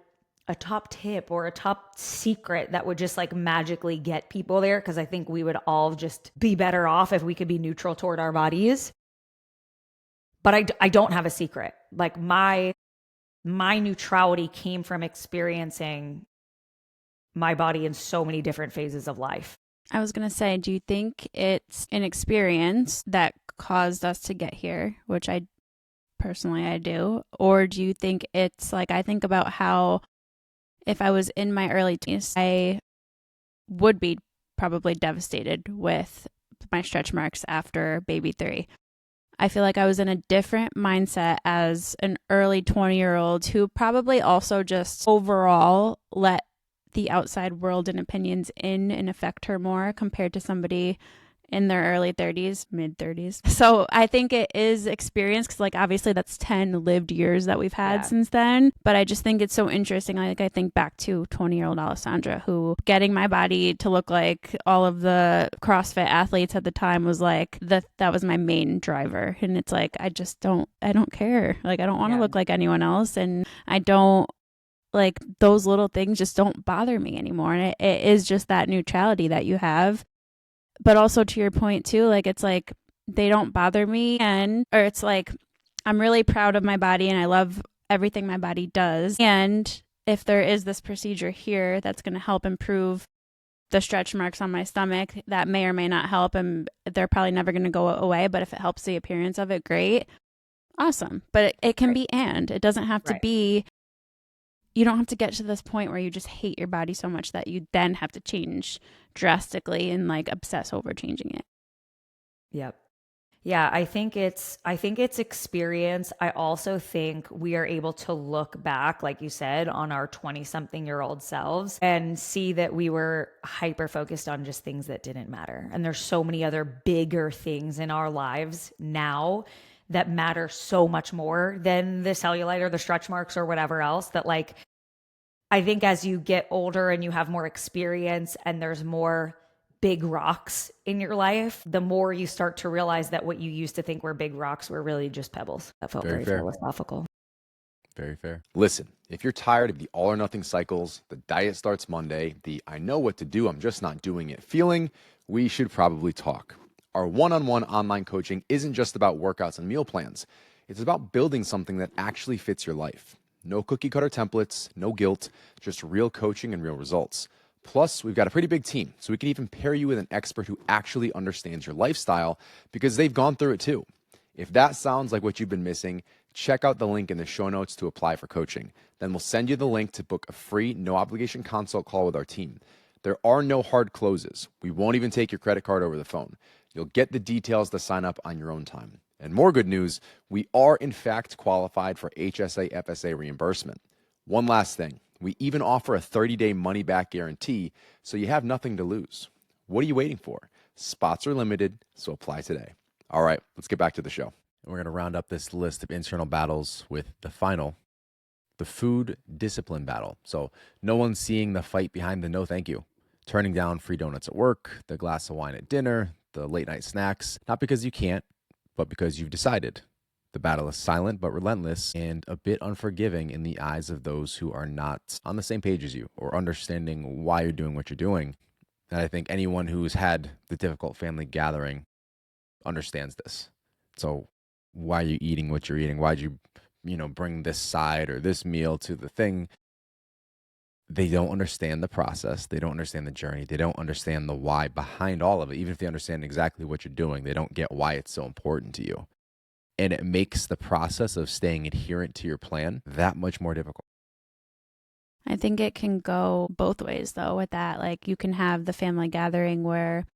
a top tip or a top secret that would just like magically get people there, because I think we would all just be better off if we could be neutral toward our bodies. But I don't have a secret. Like, my neutrality came from experiencing my body in so many different phases of life. I was going to say, do you think it's an experience that caused us to get here, which I do, or do you think it's like, I think about how if I was in my early 20s, I would be probably devastated with my stretch marks after baby 3. I feel like I was in a different mindset as an early 20-year-old who probably also just overall let the outside world and opinions in and affect her more compared to somebody in their early 30s, mid 30s. So I think it is experience because, like, obviously that's 10 lived years that we've had since then. But I just think it's so interesting. Like, I think back to 20-year-old Alessandra, who getting my body to look like all of the CrossFit athletes at the time was like, that was my main driver. And it's like, I don't care. Like, I don't want to look like anyone else. And I don't, like, those little things just don't bother me anymore. And it is just that neutrality that you have. But also to your point too, like, it's like they don't bother me, or it's like I'm really proud of my body and I love everything my body does. And if there is this procedure here that's going to help improve the stretch marks on my stomach, that may or may not help, and they're probably never going to go away. But if it helps the appearance of it, great. Awesome. But it can be, and it doesn't have to be. You don't have to get to this point where you just hate your body so much that you then have to change drastically and like obsess over changing it. Yep. Yeah, I think it's experience. I also think we are able to look back, like you said, on our 20-something-year-old selves and see that we were hyper focused on just things that didn't matter. And there's so many other bigger things in our lives now that matter so much more than the cellulite or the stretch marks or whatever else, that, like, I think as you get older and you have more experience and there's more big rocks in your life, the more you start to realize that what you used to think were big rocks were really just pebbles. That felt very philosophical. Very fair. Listen, if you're tired of the all or nothing cycles, the diet starts Monday, the I know what to do, I'm just not doing it feeling, we should probably talk. Our one-on-one online coaching isn't just about workouts and meal plans. It's about building something that actually fits your life. No cookie cutter templates, no guilt, just real coaching and real results. Plus, we've got a pretty big team, so we can even pair you with an expert who actually understands your lifestyle because they've gone through it too. If that sounds like what you've been missing, check out the link in the show notes to apply for coaching. Then we'll send you the link to book a free, no obligation consult call with our team. There are no hard closes. We won't even take your credit card over the phone. You'll get the details to sign up on your own time. And more good news, we are in fact qualified for HSA FSA reimbursement. One last thing, we even offer a 30-day money-back guarantee, so you have nothing to lose. What are you waiting for? Spots are limited, so apply today. All right, let's get back to the show. We're going to round up this list of internal battles with the final, the food discipline battle. So no one's seeing the fight behind the no thank you. Turning down free donuts at work, the glass of wine at dinner, the late night snacks, not because you can't, but because you've decided. The battle is silent but relentless and a bit unforgiving in the eyes of those who are not on the same page as you or understanding why you're doing what you're doing. And I think anyone who's had the difficult family gathering understands this. So why are you eating what you're eating? Why'd you, bring this side or this meal to the thing? They don't understand the process. They don't understand the journey. They don't understand the why behind all of it. Even if they understand exactly what you're doing, they don't get why it's so important to you. And it makes the process of staying adherent to your plan that much more difficult. I think it can go both ways, though, with that. Like, you can have the family gathering where,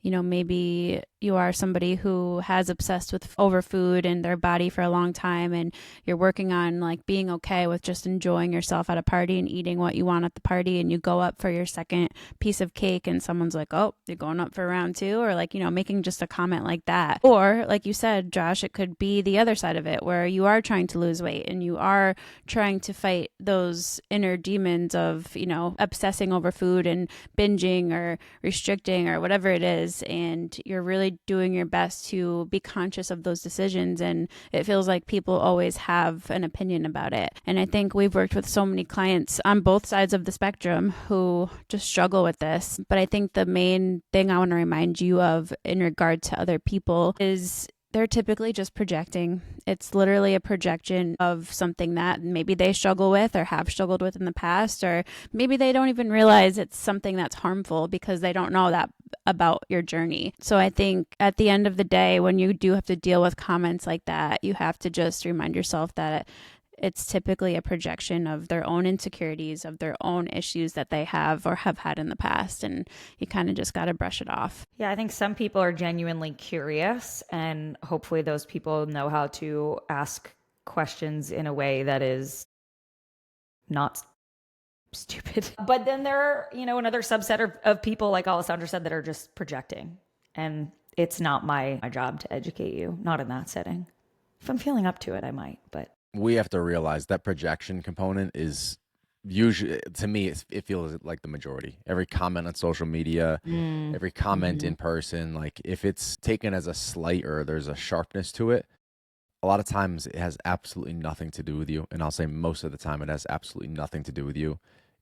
maybe you are somebody who has obsessed with over food and their body for a long time, and you're working on like being okay with just enjoying yourself at a party and eating what you want at the party, and you go up for your second piece of cake and someone's like, oh, you're going up for round two, or like, making just a comment like that. Or like you said, Josh, it could be the other side of it where you are trying to lose weight and you are trying to fight those inner demons of, obsessing over food and binging or restricting or whatever it is, and you're really doing your best to be conscious of those decisions, and it feels like people always have an opinion about it. And I think we've worked with so many clients on both sides of the spectrum who just struggle with this. But I think the main thing I want to remind you of in regard to other people is they're typically just projecting. It's literally a projection of something that maybe they struggle with or have struggled with in the past, or maybe they don't even realize it's something that's harmful because they don't know that about your journey. So I think at the end of the day, when you do have to deal with comments like that, you have to just remind yourself that it's typically a projection of their own insecurities, of their own issues that they have or have had in the past. And you kind of just got to brush it off. Yeah, I think some people are genuinely curious, and hopefully those people know how to ask questions in a way that is not stupid. But then there are, another subset of people, like Alessandra said, that are just projecting. And it's not my job to educate you, not in that setting. If I'm feeling up to it, I might, but. We have to realize that projection component is usually, to me, it feels like the majority. Every comment on social media, every comment in person, like if it's taken as a slight or there's a sharpness to it, a lot of times it has absolutely nothing to do with you. And I'll say most of the time it has absolutely nothing to do with you.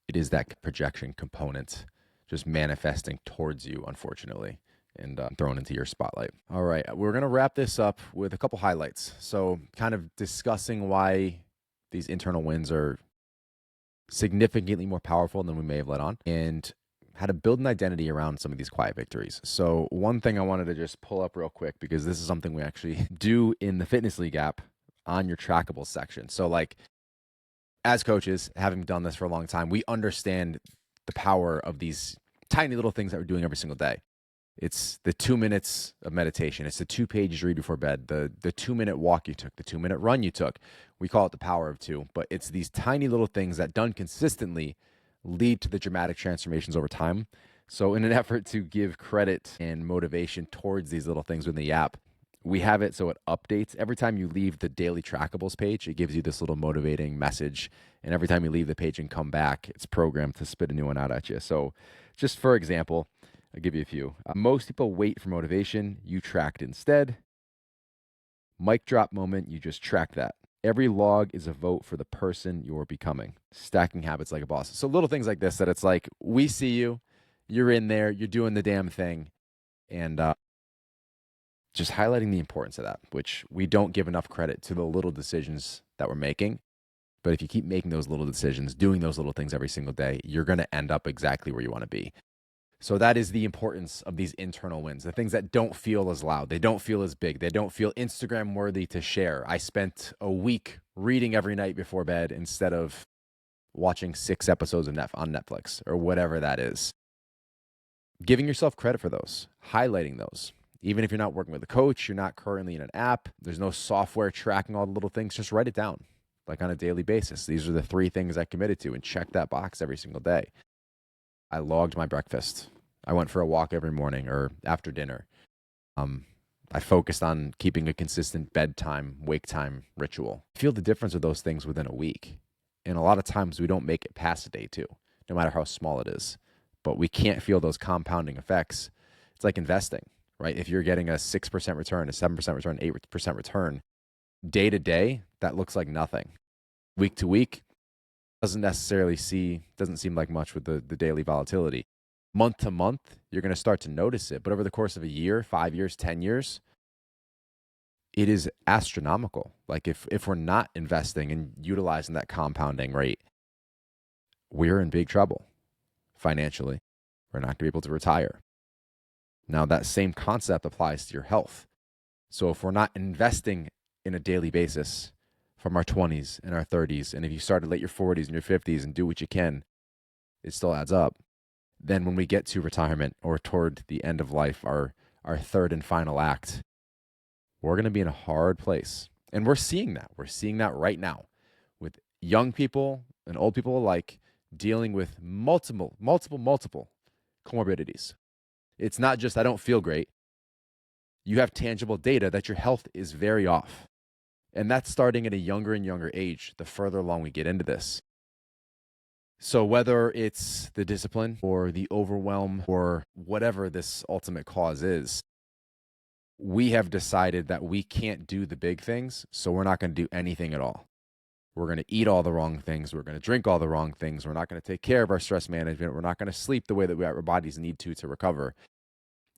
It is that projection component just manifesting towards you, unfortunately, and thrown into your spotlight. All right, we're going to wrap this up with a couple highlights. So kind of discussing why these internal wins are significantly more powerful than we may have let on, and how to build an identity around some of these quiet victories. So one thing I wanted to just pull up real quick, because this is something we actually do in the Fitness League app on your trackables section. So like, as coaches, having done this for a long time, we understand the power of these tiny little things that we're doing every single day. It's the 2 minutes of meditation. It's the 2 pages you read before bed, the 2-minute walk you took, the 2-minute run you took. We call it the power of two, but it's these tiny little things that done consistently lead to the dramatic transformations over time. So in an effort to give credit and motivation towards these little things within the app, we have it so it updates. Every time you leave the daily trackables page, it gives you this little motivating message. And every time you leave the page and come back, it's programmed to spit a new one out at you. So just for example, I'll give you a few. Most people wait for motivation. You tracked instead. Mic drop moment. You just track that. Every log is a vote for the person you're becoming. Stacking habits like a boss. So little things like this that it's like, we see you, you're in there, you're doing the damn thing. And just highlighting the importance of that, which we don't give enough credit to the little decisions that we're making. But if you keep making those little decisions, doing those little things every single day, you're going to end up exactly where you want to be. So that is the importance of these internal wins, the things that don't feel as loud. They don't feel as big. They don't feel Instagram worthy to share. I spent a week reading every night before bed instead of watching 6 episodes on Netflix or whatever that is. Giving yourself credit for those, highlighting those. Even if you're not working with a coach, you're not currently in an app, there's no software tracking all the little things, just write it down like on a daily basis. These are the 3 things I committed to, and check that box every single day. I logged my breakfast. I went for a walk every morning or after dinner. I focused on keeping a consistent bedtime, wake time ritual. Feel the difference of those things within a week. And a lot of times we don't make it past day 2, no matter how small it is. But we can't feel those compounding effects. It's like investing, right? If you're getting a 6% return, a 7% return, 8% return, day to day, that looks like nothing. Week to week, doesn't seem like much with the daily volatility. Month to month, you're going to start to notice it. But over the course of a year, 5 years, 10 years, it is astronomical. Like if we're not investing and utilizing that compounding rate, we're in big trouble financially. We're not going to be able to retire. Now, that same concept applies to your health. So if we're not investing in a daily basis from our 20s and our 30s, and if you start at late your 40s and your 50s and do what you can, it still adds up. Then when we get to retirement or toward the end of life, our third and final act, we're going to be in a hard place. And we're seeing that. We're seeing that right now with young people and old people alike dealing with multiple comorbidities. It's not just, I don't feel great. You have tangible data that your health is very off. And that's starting at a younger and younger age, the further along we get into this. So whether it's the discipline or the overwhelm or whatever this ultimate cause is, we have decided that we can't do the big things, so we're not going to do anything at all. We're going to eat all the wrong things. We're going to drink all the wrong things. We're not going to take care of our stress management. We're not going to sleep the way that our bodies need to recover.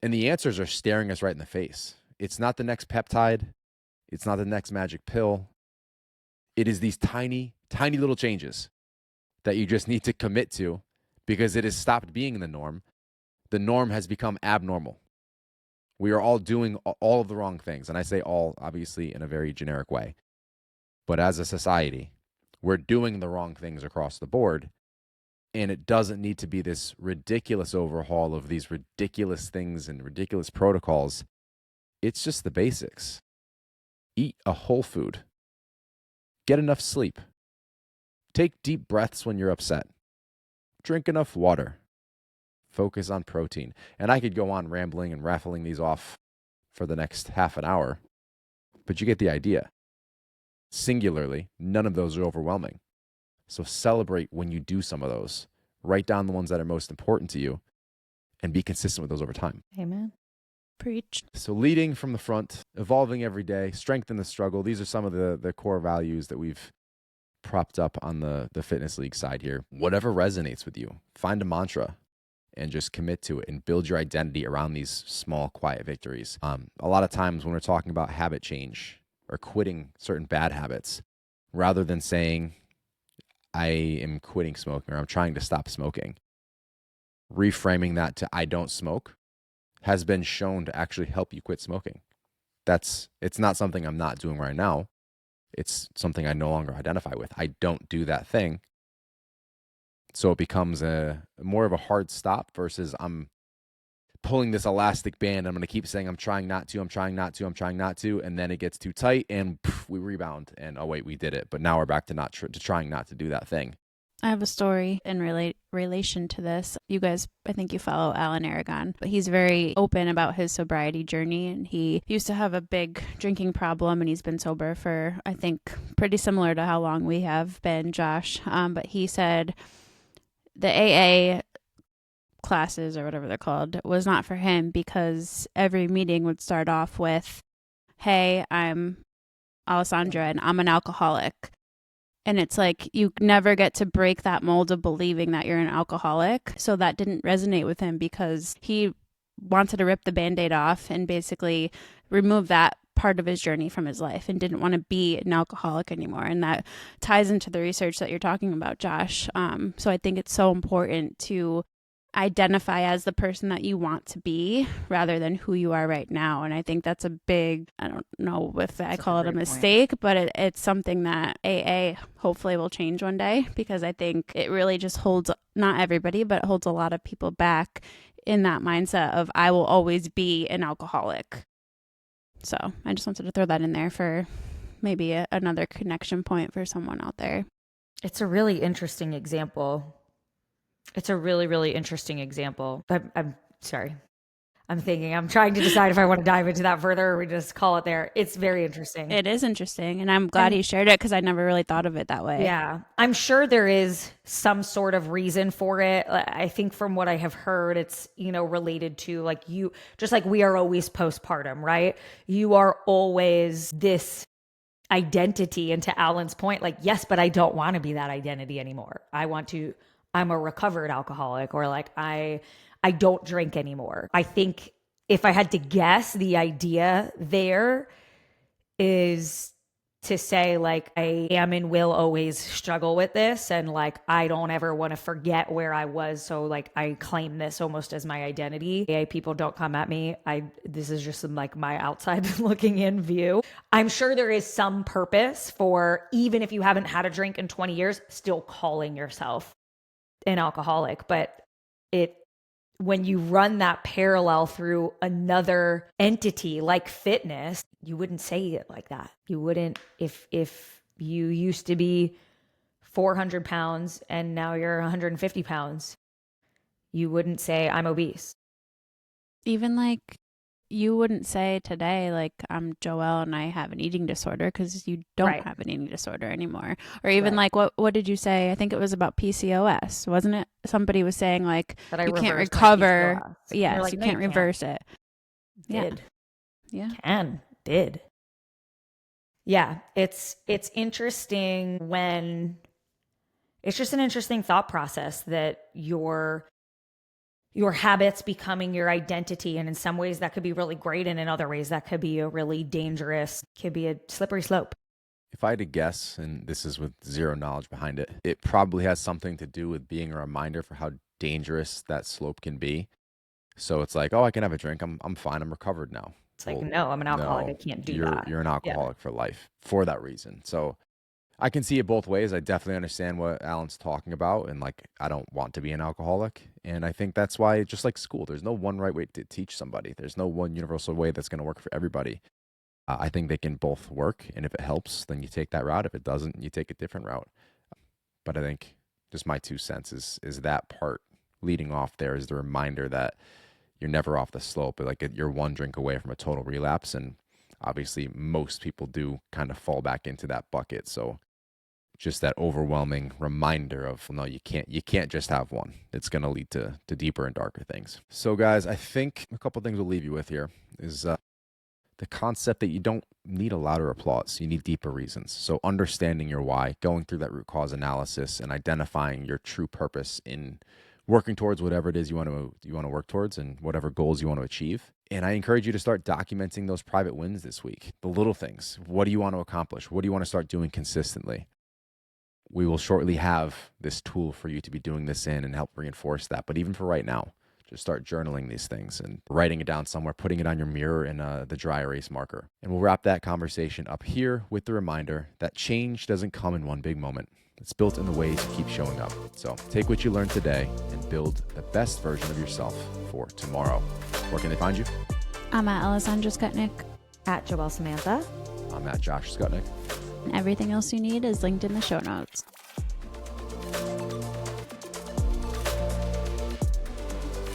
And the answers are staring us right in the face. It's not the next peptide. It's not the next magic pill. It is these tiny, tiny little changes that you just need to commit to, because it has stopped being the norm. The norm has become abnormal. We are all doing all of the wrong things. And I say all, obviously, in a very generic way. But as a society, we're doing the wrong things across the board. And it doesn't need to be this ridiculous overhaul of these ridiculous things and ridiculous protocols. It's just the basics. Eat a whole food. Get enough sleep. Take deep breaths when you're upset. Drink enough water. Focus on protein. And I could go on rambling and raffling these off for the next half an hour, but you get the idea. Singularly, none of those are overwhelming. So celebrate when you do some of those. Write down the ones that are most important to you and be consistent with those over time. Amen. Preach. So leading from the front, evolving every day, strengthen the struggle. These are some of the core values that we've propped up on the fitness league side here. Whatever resonates with you, find a mantra and just commit to it and build your identity around these small, quiet victories. A lot of times when we're talking about habit change or quitting certain bad habits, rather than saying, I am quitting smoking or I'm trying to stop smoking, reframing that to I don't smoke has been shown to actually help you quit smoking. It's not something I'm not doing right now. It's something I no longer identify with. I don't do that thing. So it becomes a more of a hard stop versus I'm pulling this elastic band. I'm going to keep saying I'm trying not to. And then it gets too tight and we rebound and oh wait, we did it. But now we're back to trying not to do that thing. I have a story in relation to this. You guys, I think you follow Alan Aragon, but he's very open about his sobriety journey. And he used to have a big drinking problem and he's been sober for, I think, pretty similar to how long we have been, Josh. But he said the AA classes or whatever they're called was not for him because every meeting would start off with, hey, I'm Alessandra and I'm an alcoholic. And it's like you never get to break that mold of believing that you're an alcoholic. So that didn't resonate with him because he wanted to rip the Band-Aid off and basically remove that part of his journey from his life and didn't want to be an alcoholic anymore. And that ties into the research that you're talking about, Josh. So I think it's so important to identify as the person that you want to be rather than who you are right now. And I think that's a big, I don't know if I call it a mistake, but it's something that AA hopefully will change one day because I think it really just holds, not everybody, but it holds a lot of people back in that mindset of I will always be an alcoholic. So I just wanted to throw that in there for maybe another connection point for someone out there. It's a really interesting example. It's a really, really interesting example. I'm sorry. I'm trying to decide if I want to dive into that further or we just call it there. It's very interesting. It is interesting. And I'm glad he shared it because I never really thought of it that way. Yeah. I'm sure there is some sort of reason for it. I think from what I have heard, it's, related to like you, just like we are always postpartum, right? You are always this identity. And to Alan's point, like, yes, but I don't want to be that identity anymore. I'm a recovered alcoholic or like I don't drink anymore. I think if I had to guess, the idea there is to say like I am and will always struggle with this and like I don't ever want to forget where I was. So like I claim this almost as my identity. AA people don't come at me. This is just like my outside looking in view. I'm sure there is some purpose for even if you haven't had a drink in 20 years, still calling yourself an alcoholic, but when you run that parallel through another entity like fitness, you wouldn't say it like that. You wouldn't, if you used to be 400 pounds and now you're 150 pounds, you wouldn't say I'm obese. Even like you wouldn't say today, like, I'm Joelle and I have an eating disorder because you don't have an eating disorder anymore. Or even like, what did you say? I think it was about PCOS, wasn't it? Somebody was saying like, you can't recover. Yes, like, you can't reverse it. Did. Yeah. Did. Yeah. It's interesting when it's just an interesting thought process that your habits becoming your identity. And in some ways that could be really great. And in other ways that could be a really dangerous, could be a slippery slope. If I had to guess, and this is with zero knowledge behind it, it probably has something to do with being a reminder for how dangerous that slope can be. So it's like, oh, I can have a drink. I'm fine. I'm recovered now. It's like, no, I'm an alcoholic. I can't do that. You're an alcoholic for life for that reason. So I can see it both ways. I definitely understand what Alan's talking about. And like, I don't want to be an alcoholic. And I think that's why, just like school, there's no one right way to teach somebody. There's no one universal way that's going to work for everybody. I think they can both work. And if it helps, then you take that route. If it doesn't, you take a different route. But I think just my 2 cents is that part leading off there is the reminder that you're never off the slope, but like you're one drink away from a total relapse. And obviously most people do kind of fall back into that bucket. So just that overwhelming reminder of, no, you can't just have one. It's going to lead to deeper and darker things. So guys, I think a couple things we'll leave you with here is the concept that you don't need a louder applause. You need deeper reasons. So understanding your why, going through that root cause analysis and identifying your true purpose in working towards whatever it is you want to work towards and whatever goals you want to achieve. And I encourage you to start documenting those private wins this week. The little things. What do you want to accomplish? What do you want to start doing consistently? We will shortly have this tool for you to be doing this in and help reinforce that. But even for right now, just start journaling these things and writing it down somewhere, putting it on your mirror in the dry erase marker. And we'll wrap that conversation up here with the reminder that change doesn't come in one big moment. It's built in the ways you keep showing up. So take what you learned today and build the best version of yourself for tomorrow. Where can they find you? I'm at Alessandra Skutnik. At Joelle Samantha. I'm at Josh Skutnik. And everything else you need is linked in the show notes.